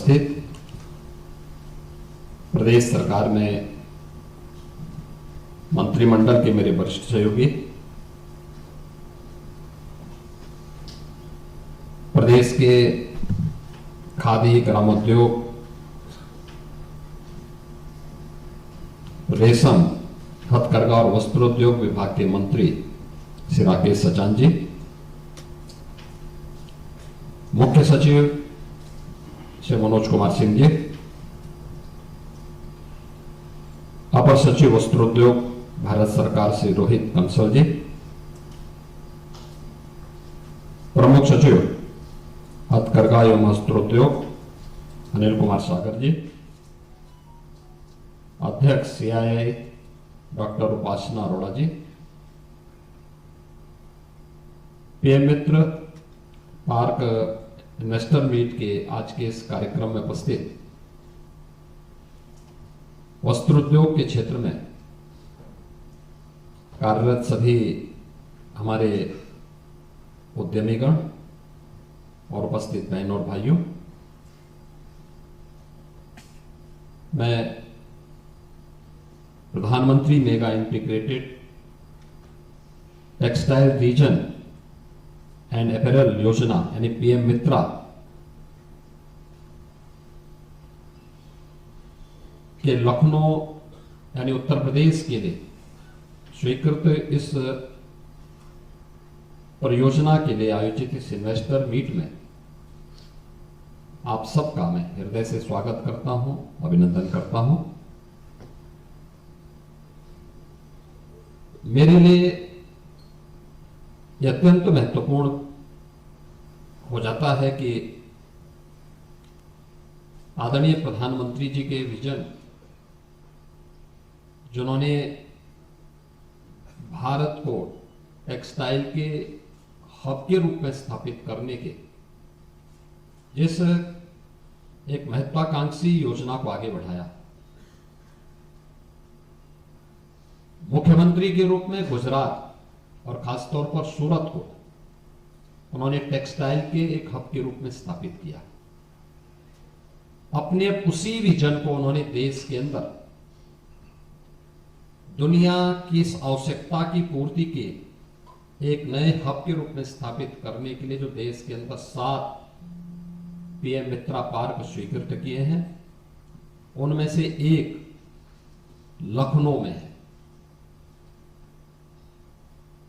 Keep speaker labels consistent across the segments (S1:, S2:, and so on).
S1: उपस्थित प्रदेश सरकार में मंत्रिमंडल के मेरे वरिष्ठ सहयोगी, प्रदेश के खादी, ग्रामोद्योग, रेशम, हथकरघा और वस्त्रोद्योग विभाग के मंत्री श्री राकेश सचान जी, मुख्य सचिव श्री मनोज कुमार सिंह जी, अपर सचिव वस्त्रोद्योग भारत सरकार श्री रोहित कंसल जी, प्रमुख सचिव हथकरघा एवं वस्त्रोद्योग अनिल कुमार सागर जी, अध्यक्ष CII डॉक्टर उपासना अरोड़ा जी, PM मित्र पार्क इन्वेस्टर मीट के आज के इस कार्यक्रम में उपस्थित वस्त्रोद्योग के क्षेत्र में कार्यरत सभी हमारे उद्यमीगण और उपस्थित बहनों और भाइयों, मैं प्रधानमंत्री mega integrated textile reason and apparel योजना यानी PM मित्रा के लखनऊ यानी उत्तर प्रदेश के लिए स्वीकृत इस परियोजना के लिए आयोजित इस इन्वेस्टर मीट में आप सबका मैं हृदय से स्वागत करता हूं, अभिनंदन करता हूं। मेरे लिए यह अत्यंत महत्वपूर्ण हो जाता है कि आदरणीय प्रधानमंत्री जी के विजन, जिन्होंने भारत को टेक्सटाइल के हब के रूप में स्थापित करने के जिस एक महत्वाकांक्षी योजना को आगे बढ़ाया, मुख्यमंत्री के रूप में गुजरात और खासतौर पर सूरत को उन्होंने टेक्सटाइल के एक हब के रूप में स्थापित किया। अपने उसी विजन को उन्होंने देश के अंदर दुनिया की इस आवश्यकता की पूर्ति के एक नए हब के रूप में स्थापित करने के लिए जो देश के अंदर 7 PM मित्रा पार्क स्वीकृत किए हैं, उनमें से एक लखनऊ में है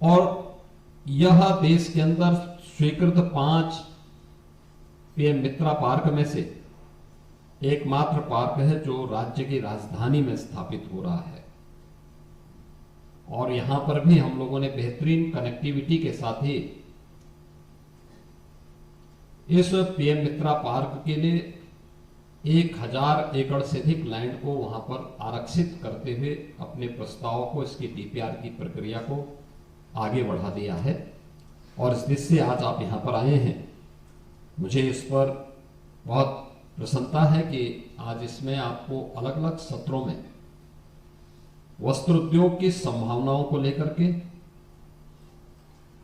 S1: और यह देश के अंदर स्वीकृत 5 PM मित्रा पार्क में से एकमात्र पार्क है जो राज्य की राजधानी में स्थापित हो रहा है। और यहां पर भी हम लोगों ने बेहतरीन कनेक्टिविटी के साथ ही इस PM मित्रा पार्क के लिए 1000 एकड़ से अधिक लैंड को वहां पर आरक्षित करते हुए अपने प्रस्ताव को, इसकी DPR की प्रक्रिया को आगे बढ़ा दिया है। और इस दृष्टि से आज आप यहां पर आए हैं, मुझे इस पर बहुत प्रसन्नता है कि आज इसमें आपको अलग अलग सत्रों में वस्त्र उद्योग की संभावनाओं को लेकर के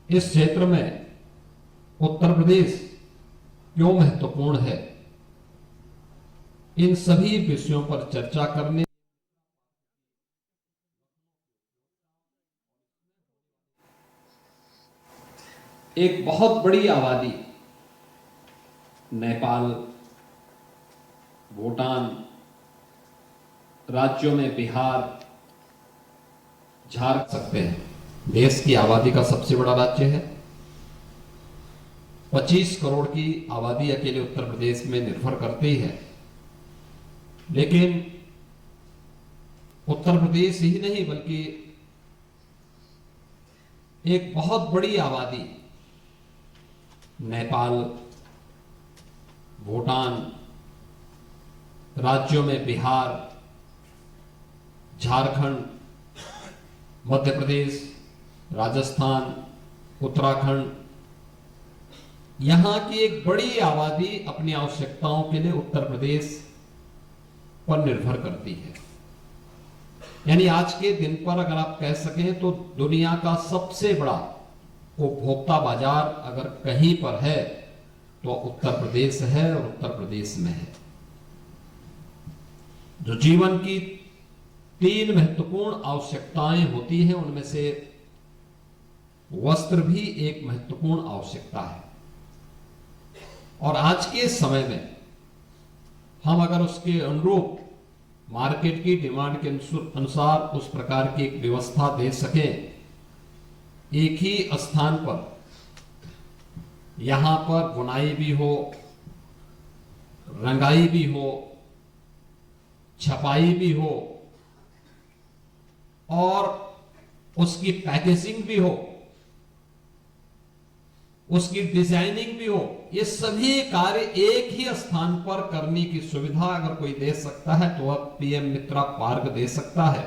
S1: इस क्षेत्र में उत्तर प्रदेश क्यों महत्वपूर्ण है, इन सभी विषयों पर चर्चा करने एक बहुत बड़ी आबादी नेपाल, भूटान राज्यों में बिहार, झारखंड सकते हैं। देश की आबादी का सबसे बड़ा राज्य है। 25 करोड़ की आबादी अकेले उत्तर प्रदेश में निर्भर करती है, लेकिन उत्तर प्रदेश ही नहीं बल्कि एक बहुत बड़ी आबादी नेपाल, भूटान राज्यों में बिहार, झारखंड, मध्य प्रदेश, राजस्थान, उत्तराखंड, यहां की एक बड़ी आबादी अपनी आवश्यकताओं के लिए उत्तर प्रदेश पर निर्भर करती है। यानी आज के दिन पर अगर आप कह सकें तो दुनिया का सबसे बड़ा उपभोक्ता बाजार अगर कहीं पर है तो उत्तर प्रदेश है और उत्तर प्रदेश में है। जो जीवन की 3 महत्वपूर्ण आवश्यकताएं होती हैं, उनमें से वस्त्र भी एक महत्वपूर्ण आवश्यकता है। और आज के समय में हम अगर उसके अनुरूप मार्केट की डिमांड के अनुसार उस प्रकार की एक व्यवस्था दे सकें, एक ही स्थान पर यहां पर बुनाई भी हो, रंगाई भी हो, छपाई भी हो और उसकी पैकेजिंग भी हो, उसकी डिजाइनिंग भी हो, ये सभी कार्य एक ही स्थान पर करने की सुविधा अगर कोई दे सकता है तो वह पीएम मित्रा पार्क दे सकता है।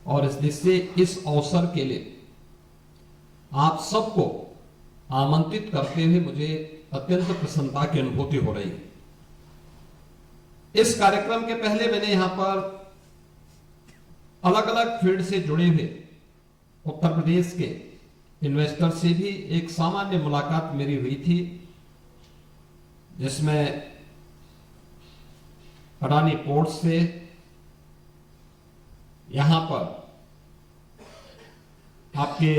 S1: और इसलिए इस अवसर के लिए आप सबको आमंत्रित करते हुए मुझे अत्यंत प्रसन्नता की अनुभूति हो रही है। इस कार्यक्रम के पहले मैंने यहां पर अलग अलग फील्ड से जुड़े हुए उत्तर प्रदेश के इन्वेस्टर से भी एक सामान्य मुलाकात मेरी हुई थी, जिसमें अडानी पोर्ट से, यहां पर आपके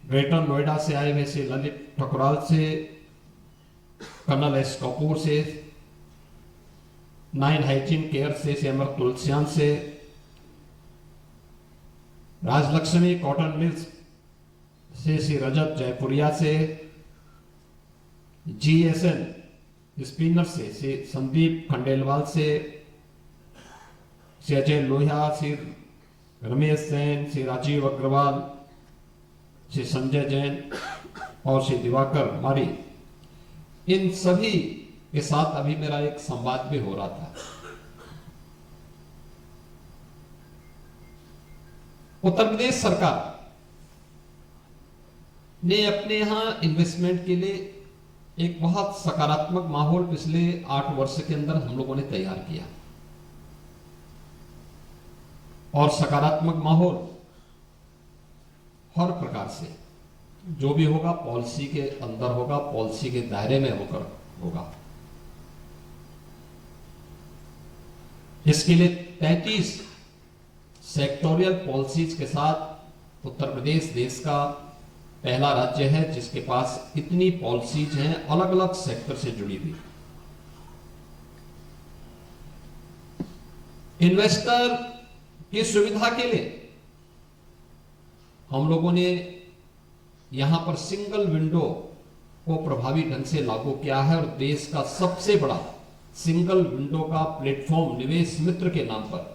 S1: ग्रेटर नोएडा से आए हुए से ललित ठकुराल से, कर्नल एस कपूर से, 9 हाइजीन केयर से अमर तुलसियान से, राजलक्ष्मी कॉटन मिल्स से श्री रजत जयपुरिया से, जीएसएन स्पिनर से श्री संदीप खंडेलवाल से, श्री अजय लोहिया, श्री रमेश सेन, श्री राजीव अग्रवाल, श्री संजय जैन और श्री दिवाकर मारी, इन सभी के साथ अभी मेरा एक संवाद भी हो रहा था। उत्तर प्रदेश सरकार ने अपने यहां इन्वेस्टमेंट के लिए एक बहुत सकारात्मक माहौल पिछले 8 वर्ष के अंदर हम लोगों ने तैयार किया। और सकारात्मक माहौल हर प्रकार से जो भी होगा पॉलिसी के अंदर होगा, पॉलिसी के दायरे में होकर होगा। इसके लिए 33 सेक्टोरियल पॉलिसीज के साथ उत्तर प्रदेश देश का पहला राज्य है जिसके पास इतनी पॉलिसीज हैं अलग अलग सेक्टर से जुड़ी हुई। इन्वेस्टर की सुविधा के लिए हम लोगों ने यहां पर सिंगल विंडो को प्रभावी ढंग से लागू किया है और देश का सबसे बड़ा सिंगल विंडो का प्लेटफॉर्म निवेश मित्र के नाम पर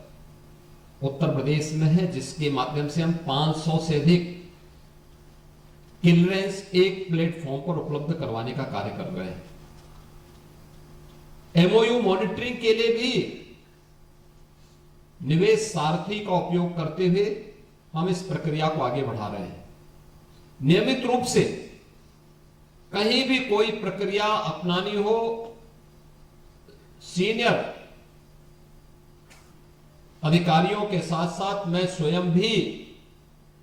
S1: उत्तर प्रदेश में है, जिसके माध्यम से हम 500 से अधिक क्लियरेंस एक प्लेटफॉर्म पर उपलब्ध करवाने का कार्य कर रहे हैं। एमओयू मॉनिटरिंग के लिए भी निवेश सारथी का उपयोग करते हुए हम इस प्रक्रिया को आगे बढ़ा रहे हैं। नियमित रूप से कहीं भी कोई प्रक्रिया अपनानी हो, सीनियर अधिकारियों के साथ साथ मैं स्वयं भी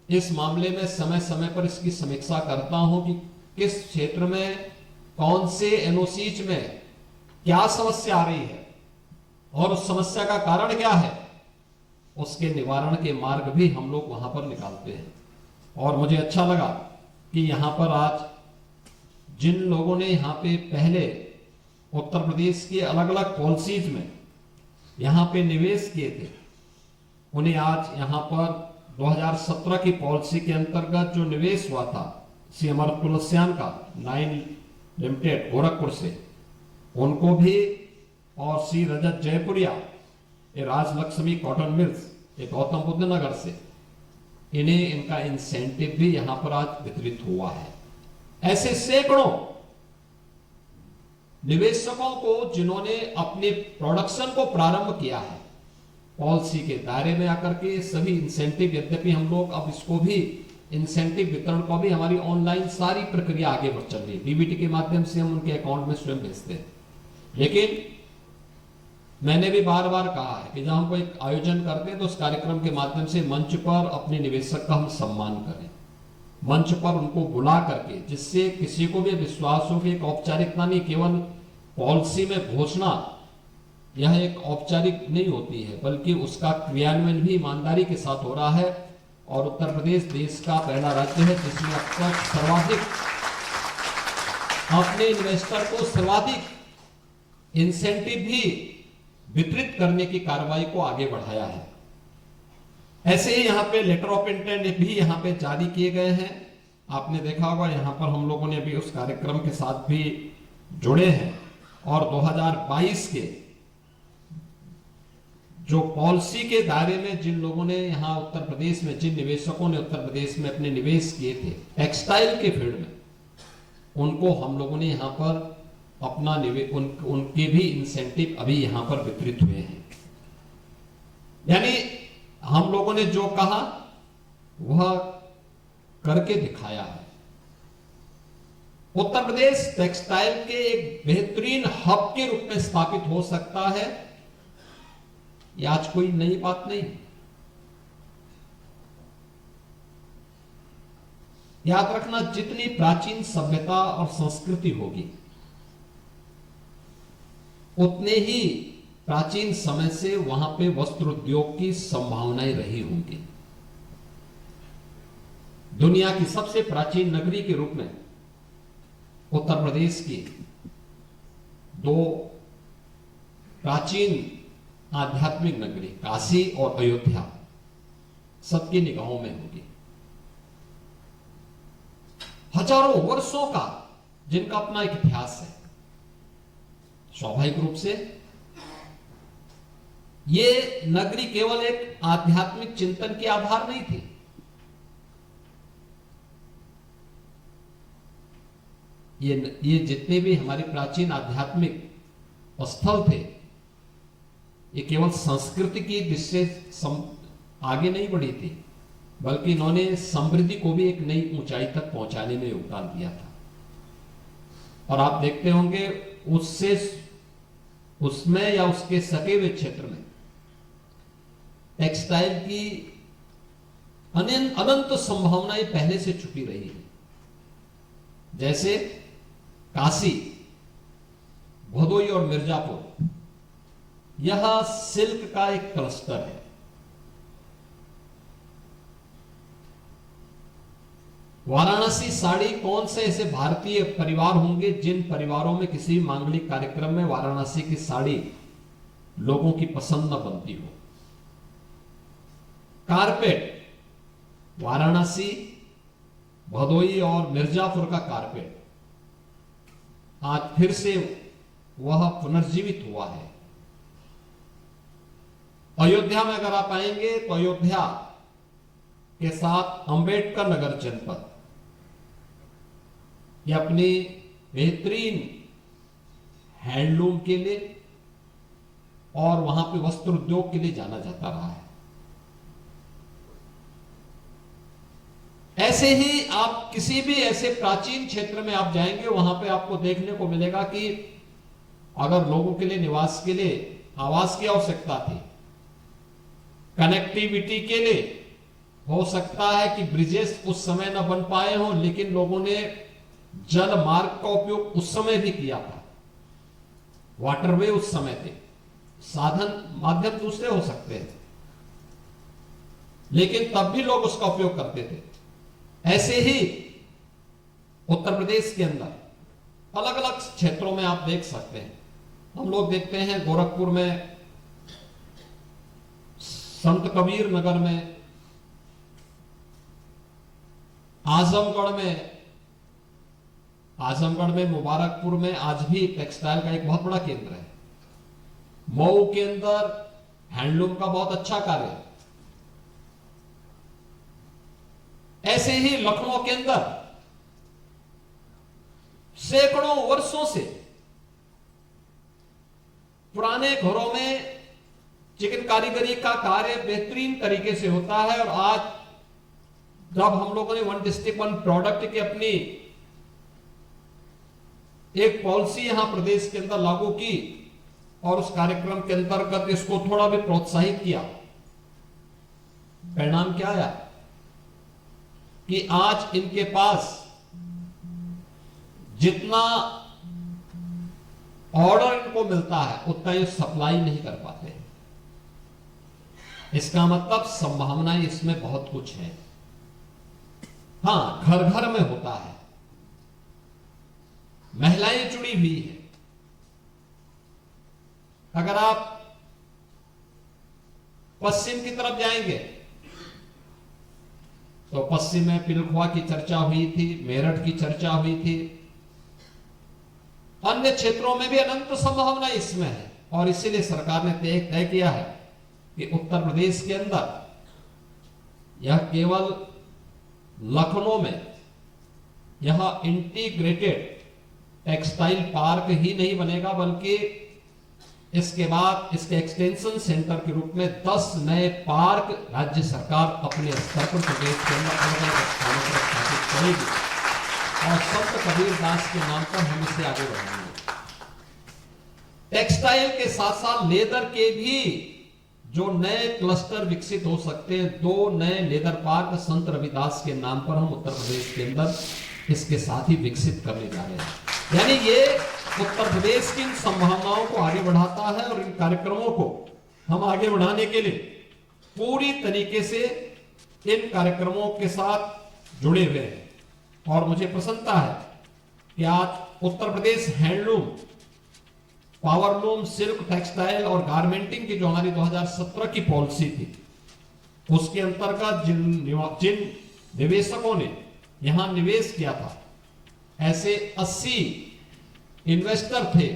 S1: इस मामले में समय समय पर इसकी समीक्षा करता हूं कि किस क्षेत्र में कौन से एनओसीज में क्या समस्या आ रही है और उस समस्या का कारण क्या है, उसके निवारण के मार्ग भी हम लोग वहां पर निकालते हैं। और मुझे अच्छा लगा कि यहां पर आज जिन लोगों ने यहां पे पहले उत्तर प्रदेश के अलग अलग पॉलिसीज में यहां पे निवेश किए थे, उन्हें आज यहां पर 2017 की पॉलिसी के अंतर्गत जो निवेश हुआ था श्री अमर तुलसियान का 9 लिमिटेड गोरखपुर से, उनको भी, और श्री रजत जयपुरिया ये राजलक्ष्मी कॉटन मिल्स ये गौतम बुद्ध नगर से, इन्हें इनका इंसेंटिव भी यहां पर आज वितरित हुआ है। ऐसे सैकड़ों निवेशकों को जिन्होंने अपने प्रोडक्शन को प्रारंभ किया है पॉलिसी के दायरे में आकर के, सभी इंसेंटिव, यद्यपि हम लोग अब इसको भी इंसेंटिव वितरण को भी हमारी ऑनलाइन सारी प्रक्रिया आगे बढ़ चल रही है, डीबीटी के माध्यम से हम उनके अकाउंट में स्वयं भेजते हैं। लेकिन मैंने भी बार बार कहा है कि जब हम कोई आयोजन करते हैं तो उस कार्यक्रम के माध्यम से मंच पर अपने निवेशक का हम सम्मान करें, मंच पर उनको बुला करके, जिससे किसी को भी विश्वास हो कि एक औपचारिकता नहीं, केवल पॉलिसी में घोषणा यह एक औपचारिक नहीं होती है, बल्कि उसका क्रियान्वयन भी ईमानदारी के साथ हो रहा है। और उत्तर प्रदेश देश का पहला राज्य है जिसमें अब तक सर्वाधिक अपने इन्वेस्टर को सर्वाधिक इंसेंटिव भी वितरित करने की कार्रवाई को आगे बढ़ाया है। ऐसे ही यहाँ पे लेटर ऑफ इंटेंट भी यहाँ पे जारी किए गए हैं। आपने देखा होगा यहाँ पर हम लोगों ने भी उस कार्यक्रम के साथ भी जुड़े हैं। और 2022 के जो पॉलिसी के दायरे में जिन लोगों ने यहाँ उत्तर प्रदेश में, जिन निवेशकों ने उत्तर प्रदेश में अपने निवेश किए थे टेक्सटाइल के फील्ड में, उनको हम लोगों ने यहाँ पर अपना उनके भी इंसेंटिव अभी यहाँ पर वितरित हुए हैं। यानी हम लोगों ने जो कहा वह करके दिखाया है। उत्तर प्रदेश टेक्सटाइल के एक बेहतरीन हब के रूप में स्थापित हो सकता है, यह आज कोई नई बात नहीं। याद रखना, जितनी प्राचीन सभ्यता और संस्कृति होगी उतने ही प्राचीन समय से वहां पे वस्त्र उद्योग की संभावनाएं रही होंगी। दुनिया की सबसे प्राचीन नगरी के रूप में उत्तर प्रदेश की दो प्राचीन आध्यात्मिक नगरी काशी और अयोध्या सबकी निगाहों में होगी। हजारों वर्षों का जिनका अपना एक इतिहास है। स्वाभाविक रूप से ये नगरी केवल एक आध्यात्मिक चिंतन के आधार नहीं थी। ये जितने भी हमारे प्राचीन आध्यात्मिक स्थल थे, ये केवल संस्कृति की दृष्टि से आगे नहीं बढ़ी थी, बल्कि इन्होंने समृद्धि को भी एक नई ऊंचाई तक पहुंचाने में योगदान दिया था। और आप देखते होंगे उसमें या उसके सटे हुए क्षेत्र में टेक्सटाइल की अनंत संभावनाएं पहले से छुपी रही है। जैसे काशी, भदोई और मिर्जापुर, यह सिल्क का एक क्लस्टर है। वाराणसी साड़ी, कौन से ऐसे भारतीय परिवार होंगे जिन परिवारों में किसी मांगलिक कार्यक्रम में वाराणसी की साड़ी लोगों की पसंद न बनती हो। कारपेट, वाराणसी, भदोई और मिर्जापुर का कारपेट आज फिर से वह पुनर्जीवित हुआ है। अयोध्या में अगर आप आएंगे तो अयोध्या के साथ अंबेडकर नगर जनपद ये अपनी बेहतरीन हैंडलूम के लिए और वहां पे वस्त्र उद्योग के लिए जाना जाता रहा है। ऐसे ही आप किसी भी ऐसे प्राचीन क्षेत्र में आप जाएंगे, वहां पे आपको देखने को मिलेगा कि अगर लोगों के लिए निवास के लिए आवास की आवश्यकता थी, कनेक्टिविटी के लिए हो सकता है कि ब्रिजेस उस समय न बन पाए हों, लेकिन लोगों ने जल मार्ग का उपयोग उस समय भी किया था। वाटरवे उस समय थे, साधन माध्यम दूसरे हो सकते हैं, लेकिन तब भी लोग उसका उपयोग करते थे। ऐसे ही उत्तर प्रदेश के अंदर अलग अलग क्षेत्रों में आप देख सकते हैं। हम लोग देखते हैं गोरखपुर में, संत कबीर नगर में, आजमगढ़ में, मुबारकपुर में आज भी टेक्सटाइल का एक बहुत बड़ा केंद्र है। मऊ के अंदर हैंडलूम का बहुत अच्छा कार्य है। ऐसे ही लखनऊ के अंदर सैकड़ों वर्षों से पुराने घरों में चिकन कारीगरी का कार्य बेहतरीन तरीके से होता है। और आज जब हम लोगों ने वन डिस्ट्रिक्ट वन प्रोडक्ट की अपनी एक पॉलिसी यहां प्रदेश के अंदर लागू की और उस कार्यक्रम के अंतर्गत इसको थोड़ा भी प्रोत्साहित किया, परिणाम क्या आया कि आज इनके पास जितना ऑर्डर इनको मिलता है उतना ये सप्लाई नहीं कर पाते। इसका मतलब संभावनाएं इसमें बहुत कुछ है। हां, घर घर में होता है, महिलाएं जुड़ी हुई है। अगर आप पश्चिम की तरफ जाएंगे तो पश्चिम में पिलखुआ की चर्चा हुई थी, मेरठ की चर्चा हुई थी, अन्य क्षेत्रों में भी अनंत संभावना इसमें है। और इसीलिए सरकार ने तय किया है कि उत्तर प्रदेश के अंदर यह केवल लखनऊ में यह इंटीग्रेटेड टेक्सटाइल पार्क ही नहीं बनेगा, बल्कि इसके बाद इसके एक्सटेंशन सेंटर के रूप में 10 नए पार्क राज्य सरकार अपने स्तर पर प्रदेश के अंदर अलग अलग स्थानों पर स्थापित करेगी और संत कबीर दास के नाम पर हम इसे आगे बढ़ाएंगे। टेक्सटाइल के साथ साथ लेदर के भी जो नए क्लस्टर विकसित हो सकते हैं, 2 नए लेदर पार्क संत रविदास के नाम पर हम उत्तर प्रदेश के अंदर इसके साथ ही विकसित करने जा रहे हैं। यानी ये उत्तर प्रदेश की इन संभावनाओं को आगे बढ़ाता है और इन कार्यक्रमों को हम आगे बढ़ाने के लिए पूरी तरीके से इन कार्यक्रमों के साथ जुड़े हुए हैं। और मुझे प्रसन्नता है कि आज Uttar Pradesh handloom, powerloom, silk, textile और गारमेंटिंग की जो हमारी 2017 की पॉलिसी थी, उसके अंतर्गत जिन निवेशकों ने यहां निवेश किया था, ऐसे 80 इन्वेस्टर थे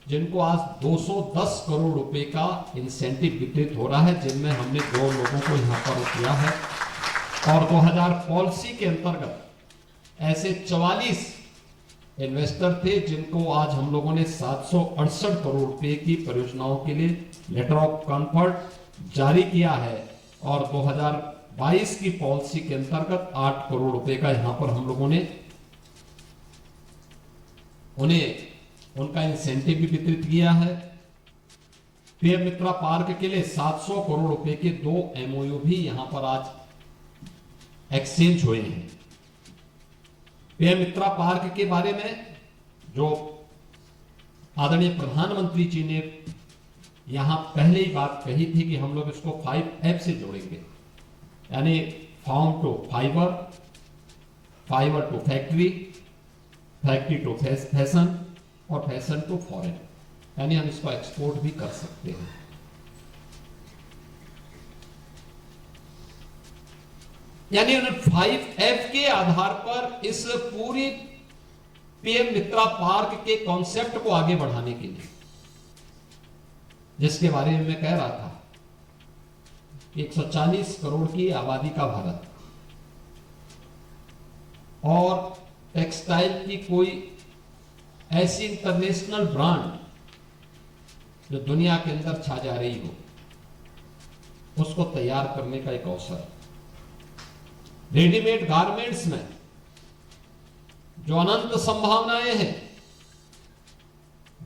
S1: जिनको आज 210 करोड़ रुपए का इंसेंटिव वितरित हो रहा है, जिनमें हमने 2 लोगों को यहां पर किया है। और 2000 पॉलिसी के अंतर्गत ऐसे 44 इन्वेस्टर थे जिनको आज हम लोगों ने 768 करोड़ रुपए की परियोजनाओं के लिए लेटर ऑफ कंफर्ट जारी किया है। और 2022 की पॉलिसी के अंतर्गत 8 करोड़ रुपए का यहां पर हम लोगों ने उन्हें उनका इंसेंटिव भी वितरित किया है। पीएम मित्रा पार्क के लिए 700 करोड़ रुपए के 2 एमओयू भी यहां पर आज एक्सचेंज हुए हैं। पीएम मित्रा पार्क के बारे में जो आदरणीय प्रधानमंत्री जी ने यहां पहले ही बात कही थी कि हम लोग इसको 5F से जोड़ेंगे, यानी farm to fibre, fibre to factory, factory to fashion और फैशन टू फॉरेन, यानी हम इसको एक्सपोर्ट भी कर सकते हैं। यानी 5F के आधार पर इस पूरी पीएम मित्रा पार्क के कॉन्सेप्ट को आगे बढ़ाने के लिए, जिसके बारे में मैं कह रहा था, 140 करोड़ की आबादी का भारत और टेक्सटाइल की कोई ऐसी इंटरनेशनल ब्रांड जो दुनिया के अंदर छा जा रही हो, उसको तैयार करने का एक अवसर। रेडीमेड गारमेंट्स में जो अनंत संभावनाएं हैं,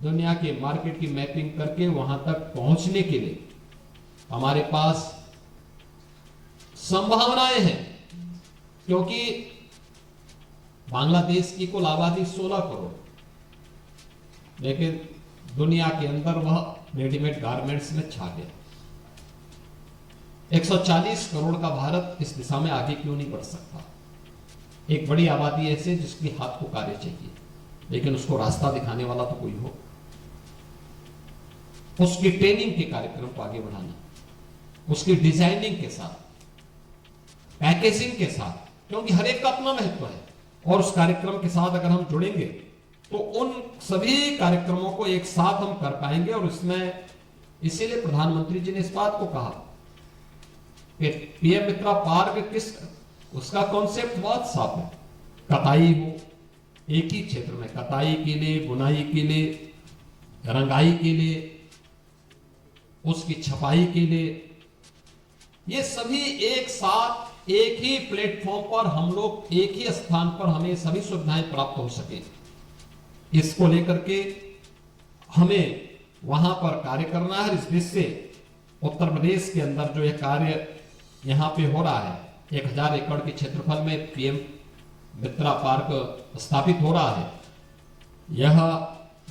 S1: दुनिया के मार्केट की मैपिंग करके वहां तक पहुंचने के लिए हमारे पास संभावनाएं हैं, क्योंकि बांग्लादेश की कुल आबादी 16 करोड़, लेकिन दुनिया के अंदर वह रेडीमेड गारमेंट्स में छा गया। 140 करोड़ का भारत इस दिशा में आगे क्यों नहीं बढ़ सकता? एक बड़ी आबादी ऐसे जिसके हाथ को कार्य चाहिए, लेकिन उसको रास्ता दिखाने वाला तो कोई हो। उसकी ट्रेनिंग के कार्यक्रम को आगे बढ़ाना, उसकी डिजाइनिंग के साथ, पैकेजिंग के साथ, क्योंकि हर एक का अपना महत्व है। और उस कार्यक्रम के साथ अगर हम जुड़ेंगे तो उन सभी कार्यक्रमों को एक साथ हम कर पाएंगे। और इसमें इसीलिए प्रधानमंत्री जी ने इस बात को कहा कि पीएम मित्रा पार्क उसका कॉन्सेप्ट बहुत साफ है। कताई हो, एक ही क्षेत्र में कताई के लिए, बुनाई के लिए, रंगाई के लिए, उसकी छपाई के लिए, ये सभी एक साथ एक ही प्लेटफॉर्म पर हम लोग, एक ही स्थान पर हमें सभी सुविधाएं प्राप्त हो सके, इसको लेकर के हमें वहां पर कार्य करना है। इस दृष्टि से उत्तर प्रदेश के अंदर जो यह कार्य यहां पे हो रहा है, 1000 एकड़ के क्षेत्रफल में पीएम मित्रा पार्क स्थापित हो रहा है, यह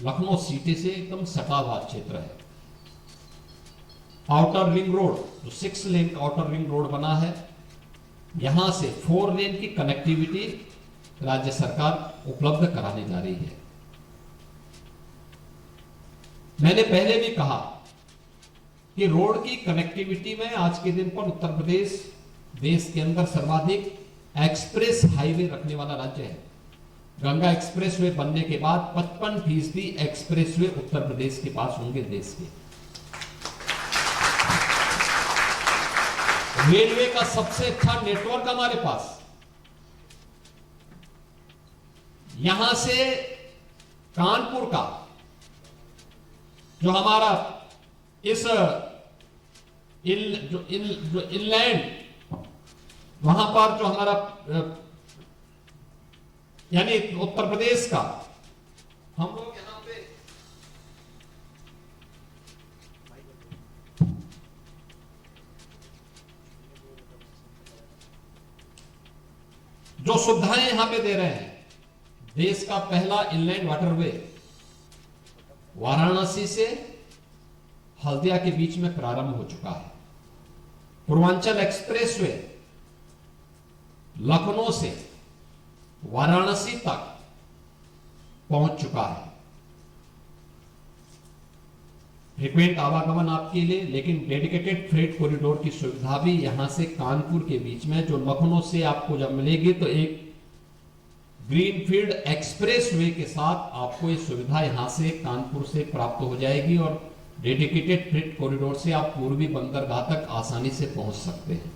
S1: लखनऊ सिटी से एकदम सटा हुआ क्षेत्र है। आउटर रिंग रोड, जो 6 लेन का आउटर रिंग रोड बना है, यहां से 4 लेन की कनेक्टिविटी राज्य सरकार उपलब्ध कराने जा रही है। मैंने पहले भी कहा कि रोड की कनेक्टिविटी में आज के दिन पर उत्तर प्रदेश देश के अंदर सर्वाधिक एक्सप्रेस हाईवे रखने वाला राज्य है। गंगा एक्सप्रेसवे बनने के बाद 55% एक्सप्रेसवे उत्तर प्रदेश के पास होंगे देश के। रेलवे का सबसे अच्छा नेटवर्क हमारे पास। यहां से कानपुर का जो हमारा इस इनलैंड वहां पर जो हमारा यानी उत्तर प्रदेश का, हम लोग यहां पे जो सुविधाएं यहां पे दे रहे हैं, देश का पहला इनलैंड वाटरवे वाराणसी से हल्दिया के बीच में प्रारंभ हो चुका है। पूर्वांचल एक्सप्रेसवे लखनऊ से वाराणसी तक पहुंच चुका है। फ्रीक्वेंट आवागमन आपके लिए, लेकिन डेडिकेटेड फ्रेट कॉरिडोर की सुविधा भी यहां से कानपुर के बीच में, जो लखनऊ से आपको जब मिलेगी तो एक ग्रीनफील्ड एक्सप्रेसवे के साथ आपको ये सुविधा यहां से कानपुर से प्राप्त हो जाएगी और डेडिकेटेड फ्रेट कॉरिडोर से आप पूर्वी बंदरगाह तक आसानी से पहुंच सकते हैं।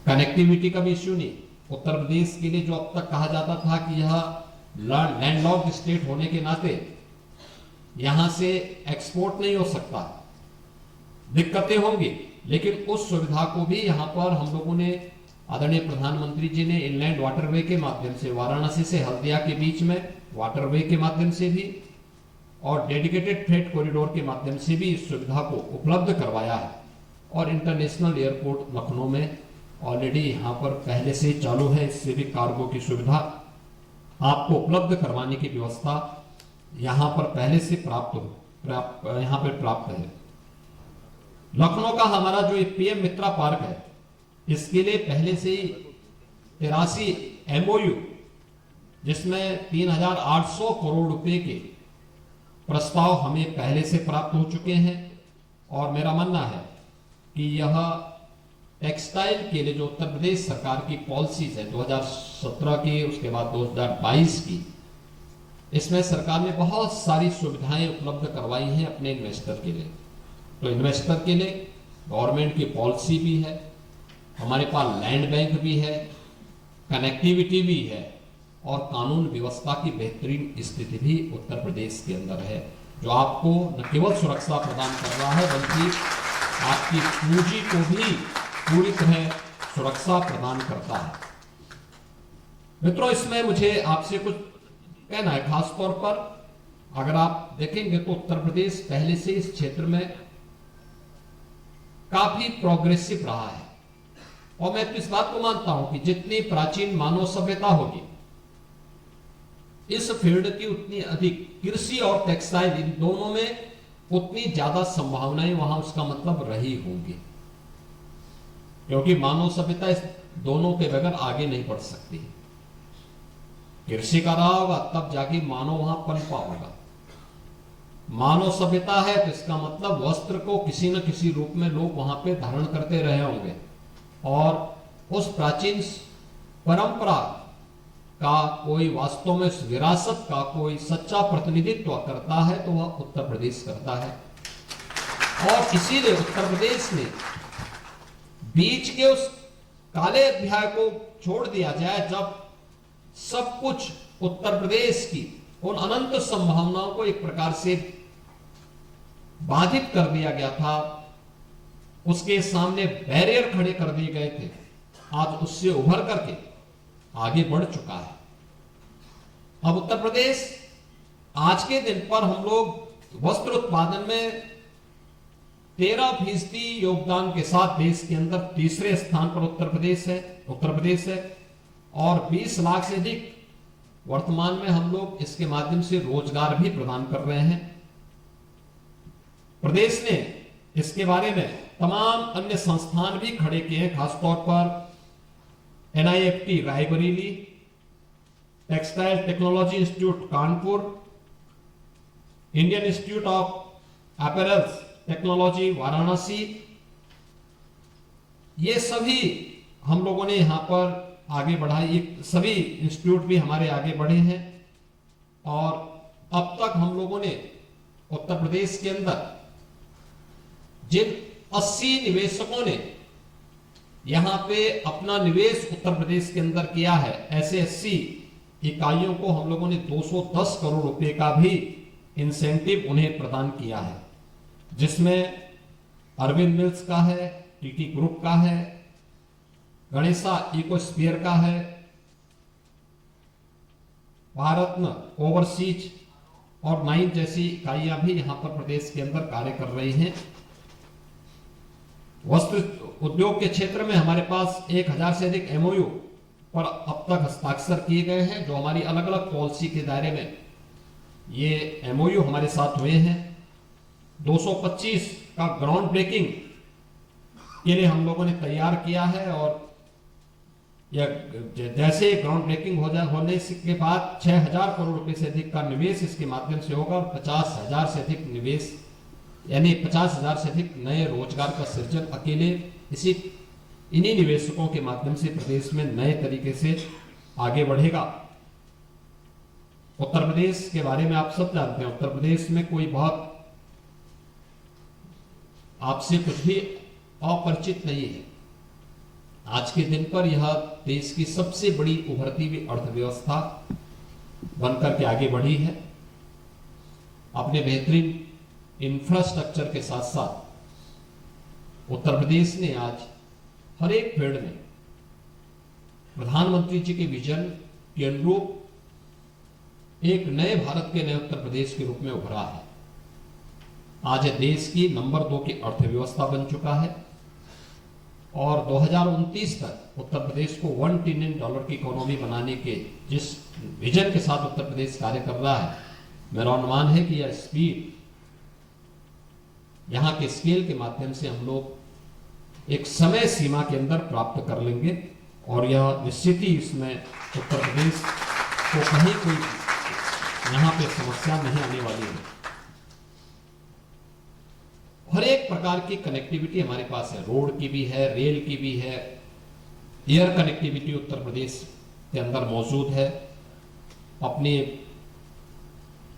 S1: कनेक्टिविटी का भी इश्यू नहीं। उत्तर प्रदेश के लिए जो अब तक कहा जाता था कि यह लैंडलॉक्ड स्टेट होने के नाते यहां से एक्सपोर्ट नहीं हो सकता, दिक्कतें होंगी, लेकिन उस सुविधा को भी यहां पर हम लोगों ने, आदरणीय प्रधानमंत्री जी ने इनलैंड वाटरवे के माध्यम से वाराणसी से हल्दिया के बीच में वाटरवे के माध्यम से भी और डेडिकेटेड फ्रेट कॉरिडोर के माध्यम से भी इस सुविधा को उपलब्ध करवाया है। और इंटरनेशनल एयरपोर्ट लखनऊ में ऑलरेडी यहां पर पहले से चालू है। इससे भी कार्गो की सुविधा आपको उपलब्ध करवाने की व्यवस्था यहां पर पहले से यहां पर प्राप्त है। लखनऊ का हमारा जो पीएम मित्रा पार्क है, इसके लिए पहले से ही 83 MOU, जिसमें 3,800 करोड़ रुपए के प्रस्ताव हमें पहले से प्राप्त हो चुके हैं। और मेरा मानना है कि यह टेक्सटाइल के लिए जो उत्तर प्रदेश सरकार की पॉलिसीज है 2017 की, उसके बाद 2022 की, इसमें सरकार ने बहुत सारी सुविधाएं उपलब्ध करवाई हैं अपने इन्वेस्टर के लिए। तो इन्वेस्टर के लिए गवर्नमेंट की पॉलिसी भी है, हमारे पास लैंड बैंक भी है, कनेक्टिविटी भी है और कानून व्यवस्था की बेहतरीन स्थिति भी उत्तर प्रदेश के अंदर है, जो आपको न केवल सुरक्षा प्रदान कर रहा है बल्कि आपकी पूंजी को भी पूरी तरह सुरक्षा प्रदान करता है। मित्रों, इसमें मुझे आपसे कुछ कहना है। खासतौर पर अगर आप देखेंगे तो उत्तर प्रदेश पहले से इस क्षेत्र में काफी प्रोग्रेसिव रहा है और मैं तो इस बात को मानता हूं कि जितनी प्राचीन मानव सभ्यता होगी, इस फील्ड की उतनी अधिक कृषि और टेक्सटाइल, इन दोनों में उतनी ज्यादा संभावनाएं वहां उसका मतलब रही होंगी, क्योंकि मानव सभ्यता इस दोनों के बगैर आगे नहीं बढ़ सकती। कृषि का रहा होगा तब जाके मानव वहां पनपा होगा। मानव सभ्यता है तो इसका मतलब वस्त्र को किसी न किसी रूप में लोग वहां पे धारण करते रहे होंगे और उस प्राचीन परंपरा का कोई वास्तव में उस विरासत का कोई सच्चा प्रतिनिधित्व करता है तो वह उत्तर प्रदेश करता है। और इसीलिए उत्तर प्रदेश ने बीच के उस काले अध्याय को छोड़ दिया जाए, जब सब कुछ उत्तर प्रदेश की उन अनंत संभावनाओं को एक प्रकार से बाधित कर दिया गया था, उसके सामने बैरियर खड़े कर दिए गए थे, आज उससे उभर करके आगे बढ़ चुका है। अब उत्तर प्रदेश आज के दिन पर हम लोग वस्त्र उत्पादन में 13% योगदान के साथ देश के अंदर तीसरे स्थान पर उत्तर प्रदेश है और 20 लाख से अधिक वर्तमान में हम लोग इसके माध्यम से रोजगार भी प्रदान कर रहे हैं। प्रदेश ने इसके बारे में तमाम अन्य संस्थान भी खड़े किए हैं, खासतौर पर NIFT Raebareli, textile technology institute Kanpur, Indian institute of apparels technology Varanasi, ये सभी हम लोगों ने यहां पर आगे बढ़ाई। सभी इंस्टीट्यूट भी हमारे आगे बढ़े हैं और अब तक हम लोगों ने उत्तर प्रदेश के अंदर जिन 80 निवेशकों ने यहां पे अपना निवेश उत्तर प्रदेश के अंदर किया है, ऐसे 80 इकाइयों को हम लोगों ने 210 करोड़ रुपए का भी इंसेंटिव उन्हें प्रदान किया है, जिसमें अरविंद मिल्स का है, टीटी ग्रुप का है, गणेशा इकोस्फीयर का है, भारतन ओवरसीज और 9 जैसी इकाइयां भी यहां पर प्रदेश के अंदर कार्य कर रही हैं। वस्त्र उद्योग के क्षेत्र में हमारे पास 1000 से अधिक MOU पर अब तक हस्ताक्षर किए गए हैं, जो हमारी अलग अलग पॉलिसी के दायरे में ये MOU हमारे साथ हुए हैं। 225 का ग्राउंड ब्रेकिंग के लिए हम लोगों ने तैयार किया है और जैसे ग्राउंड ब्रेकिंग होने के बाद 6000 करोड़ रुपए से अधिक का निवेश इसके माध्यम से होगा और 50,000 से अधिक निवेश यानी 50,000 से अधिक नए रोजगार का सृजन अकेले इन्हीं निवेशकों के माध्यम से प्रदेश में नए तरीके से आगे बढ़ेगा। उत्तर प्रदेश के बारे में आप सब जानते हैं, उत्तर प्रदेश में कोई बहुत आपसे कुछ भी अपरिचित नहीं है। आज के दिन पर यह देश की सबसे बड़ी उभरती हुई अर्थव्यवस्था बनकर के आगे बढ़ी है। अपने बेहतरीन इंफ्रास्ट्रक्चर के साथ साथ उत्तर प्रदेश ने आज हर एक फील्ड में प्रधानमंत्री जी के विजन के अनुरूप एक नए भारत के नए उत्तर प्रदेश के रूप में उभरा है। आज देश की नंबर 2 की अर्थव्यवस्था बन चुका है और 2029 तक उत्तर प्रदेश को $1 ट्रिलियन की इकोनॉमी बनाने के जिस विजन के साथ उत्तर प्रदेश कार्य कर रहा है, मेरा अनुमान है कि यह स्पीड, यहां के स्केल के माध्यम से हम लोग एक समय सीमा के अंदर प्राप्त कर लेंगे और यह निश्चित ही इसमें उत्तर प्रदेश को कहीं कोई यहां पे समस्या नहीं आने वाली है। हर एक प्रकार की कनेक्टिविटी हमारे पास है, रोड की भी है, रेल की भी है, एयर कनेक्टिविटी उत्तर प्रदेश के अंदर मौजूद है। अपनी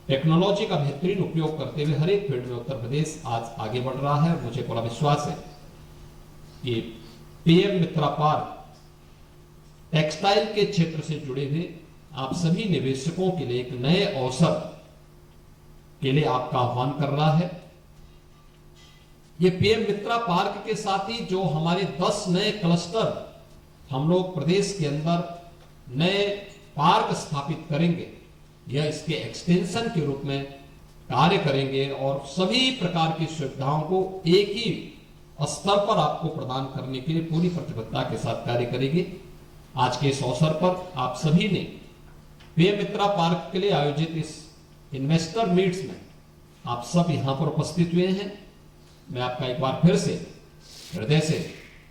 S1: टेक्नोलॉजी का बेहतरीन उपयोग करते हुए हर एक फील्ड में उत्तर प्रदेश आज आगे बढ़ रहा है। मुझे पूरा विश्वास है कि PM मित्रा पार्क टेक्सटाइल के क्षेत्र से जुड़े हुए आप सभी निवेशकों के लिए एक नए अवसर के लिए आपका आह्वान कर रहा है। ये PM मित्रा पार्क के साथ ही जो हमारे 10 नए क्लस्टर हम लोग प्रदेश के अंदर नए पार्क स्थापित करेंगे, यह इसके एक्सटेंशन के रूप में कार्य करेंगे और सभी प्रकार की सुविधाओं को एक ही स्तर पर आपको प्रदान करने के लिए पूरी प्रतिबद्धता के साथ कार्य करेंगे। आज के इस अवसर पर आप सभी ने PM मित्रा पार्क के लिए आयोजित इस इन्वेस्टर मीट्स में आप सब यहां पर उपस्थित हुए हैं। मैं आपका एक बार फिर से हृदय से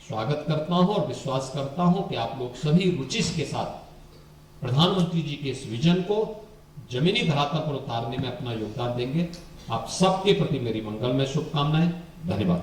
S1: स्वागत करता हूं और विश्वास करता हूं कि आप लोग सभी रुचि के साथ प्रधानमंत्री जी के इस विजन को जमीनी धरातल पर उतारने में अपना योगदान देंगे। आप सबके प्रति मेरी मंगलमय शुभकामनाएं। धन्यवाद।